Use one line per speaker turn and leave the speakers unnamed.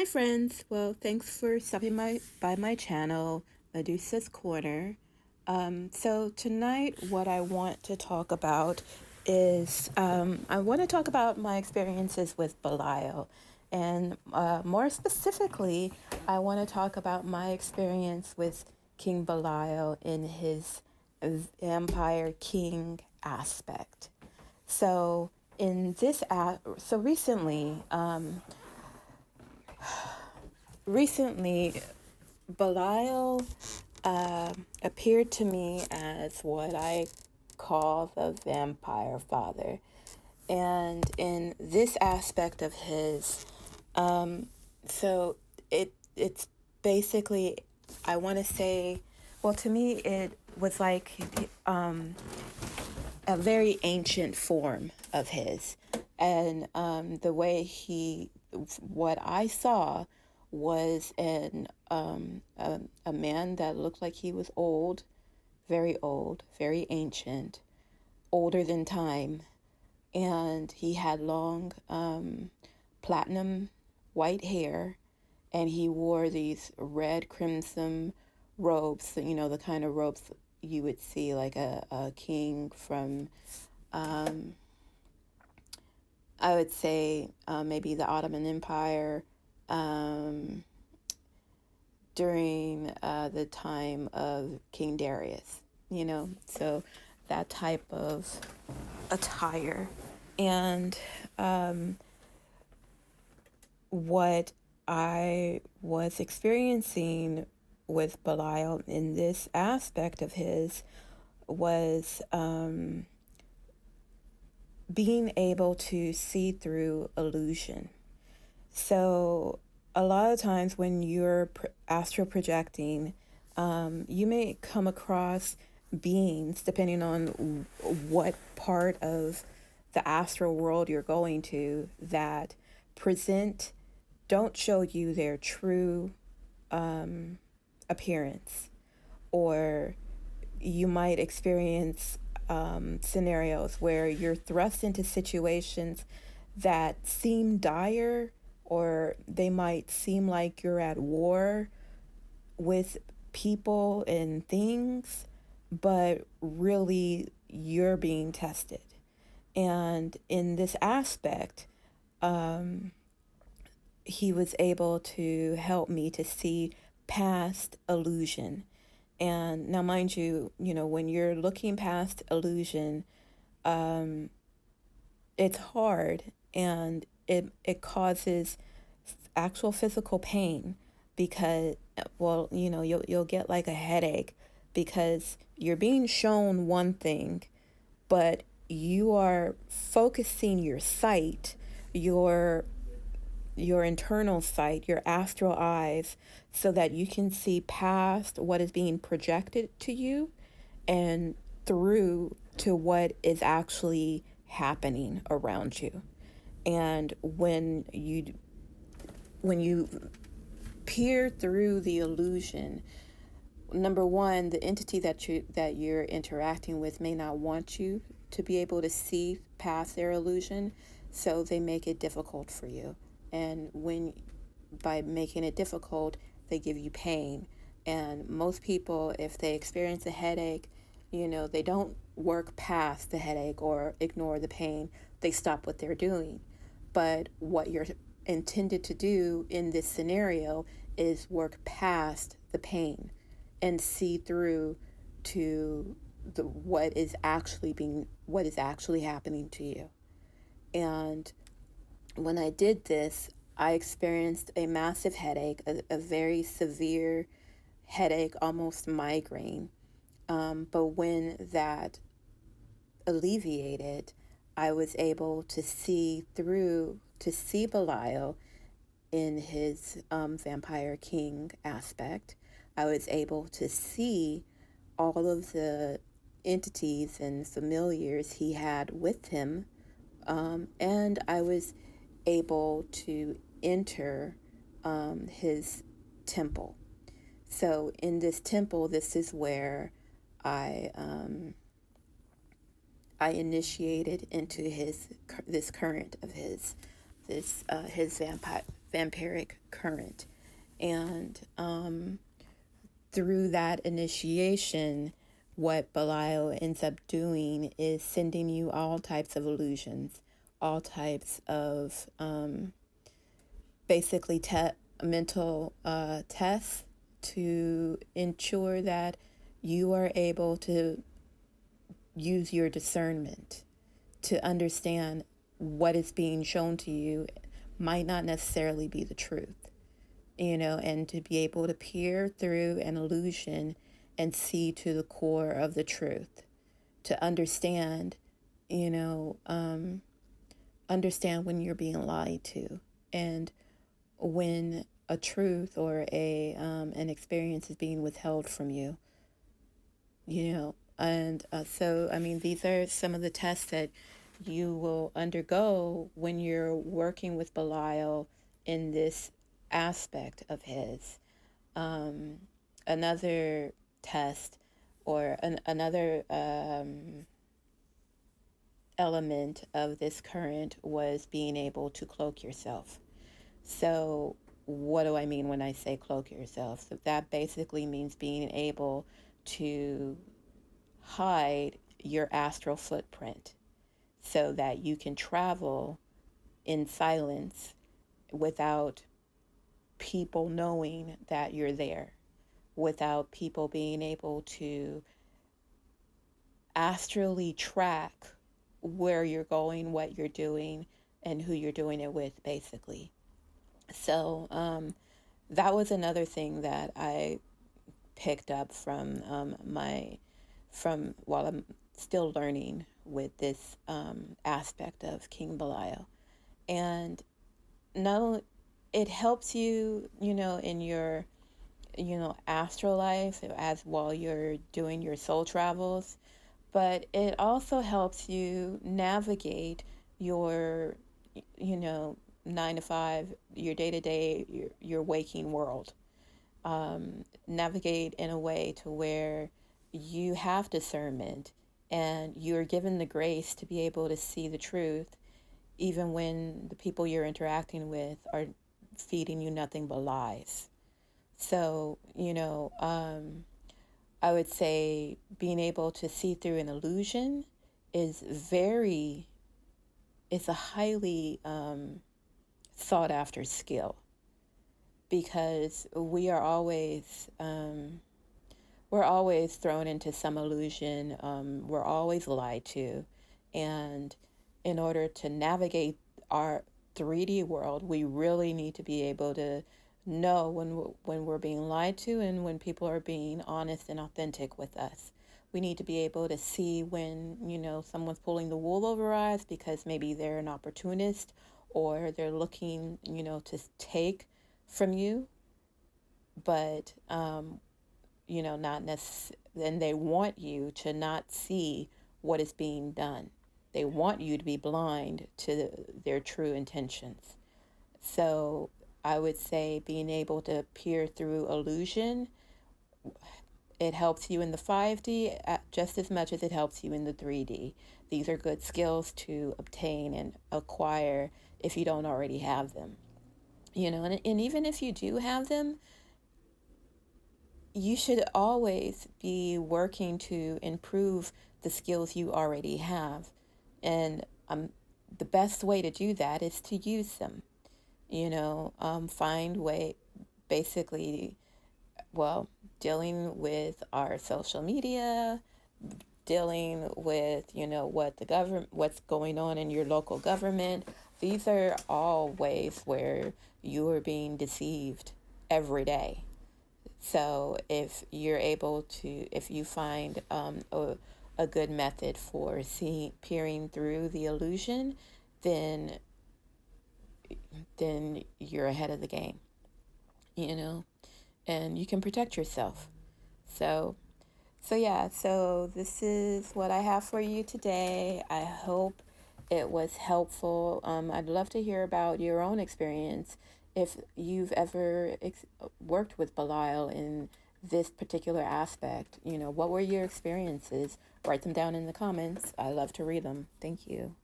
Hi friends. Well, thanks for stopping by my channel, Medusa's Corner. So tonight what I want to talk about is I want to talk about my experiences with Belial. And more specifically, I want to talk about my experience with King Belial in his vampire king aspect. So so recently, Belial appeared to me as what I call the vampire father. And in this aspect of his, so it's basically, I want to say, well, to me, it was like a very ancient form of his. And the way what I saw was a man that looked like he was old, very ancient, older than time. And he had long platinum white hair, and he wore these red crimson robes, the kind of robes you would see like a king from, I would say, maybe the Ottoman Empire, um, during the time of King Darius, so that type of attire. And what I was experiencing with Belial in this aspect of his was being able to see through illusion. So, a lot of times when you're astral projecting, you may come across beings, depending on what part of the astral world you're going to, that present, don't show you their true appearance. Or you might experience scenarios where you're thrust into situations that seem dire, or they might seem like you're at war with people and things, but really you're being tested. And in this aspect, he was able to help me to see past illusion. And now, mind you, when you're looking past illusion, it's hard, and it causes actual physical pain because, well, you'll get like a headache because you're being shown one thing, but you are focusing your sight, your your internal sight, your astral eyes, so that you can see past what is being projected to you and through to what is actually happening around you. And when you peer through the illusion, number one, the entity that you're interacting with may not want you to be able to see past their illusion, so they make it difficult for you. And when by making it difficult, they give you pain. And most people, if they experience a headache, they don't work past the headache or ignore the pain. They stop what they're doing. But what you're intended to do in this scenario is work past the pain and see through to what is actually happening to you. And when I did this, I experienced a massive headache, a very severe headache, almost migraine. But when that alleviated, I was able to see Belial in his vampire king aspect. I was able to see all of the entities and familiars he had with him, and I was able to enter his temple. So in this temple, this is where I I initiated into his this current of his vampire vampiric current. And through that initiation, what Belial ends up doing is sending you all types of illusions, all types of basically mental tests to ensure that you are able to use your discernment to understand what is being shown to you might not necessarily be the truth, and to be able to peer through an illusion and see to the core of the truth, to understand, understand when you're being lied to, and when a truth or an experience is being withheld from you, and so I mean, these are some of the tests that you will undergo when you're working with Belial in this aspect of his. Another test or another element of this current was being able to cloak yourself. So, what do I mean when I say cloak yourself? So that basically means being able to hide your astral footprint so that you can travel in silence without people knowing that you're there, without people being able to astrally track where you're going, what you're doing, and who you're doing it with, basically. So that was another thing that I picked up from from while I'm still learning with this aspect of King Belial. And not only it helps you, in your, astral life as while you're doing your soul travels, but it also helps you navigate your, 9 to 5, your day to day, your waking world. Navigate in a way to where you have discernment and you're given the grace to be able to see the truth, even when the people you're interacting with are feeding you nothing but lies. So, I would say being able to see through an illusion is it's a highly sought after skill, because we're always thrown into some illusion. We're always lied to, and in order to navigate our 3D world, we really need to be able to know when we're being lied to and when people are being honest and authentic with us. We need to be able to see when, someone's pulling the wool over our eyes because maybe they're an opportunist or they're looking, to take from you, but, not necessarily, and they want you to not see what is being done. They want you to be blind to their true intentions. So I would say being able to peer through illusion, it helps you in the 5D just as much as it helps you in the 3D. These are good skills to obtain and acquire if you don't already have them. And even if you do have them, you should always be working to improve the skills you already have. And the best way to do that is to use them. Find way, basically, well, dealing with our social media, dealing with, what the government, what's going on in your local government. These are all ways where you are being deceived every day. So if you find a good method for peering through the illusion, then you're ahead of the game, and you can protect yourself. So yeah, so this is what I have for you today. I hope it was helpful. I'd love to hear about your own experience if you've ever worked with Belial in this particular aspect. What were your experiences? Write them down in the comments. I love to read them. Thank you.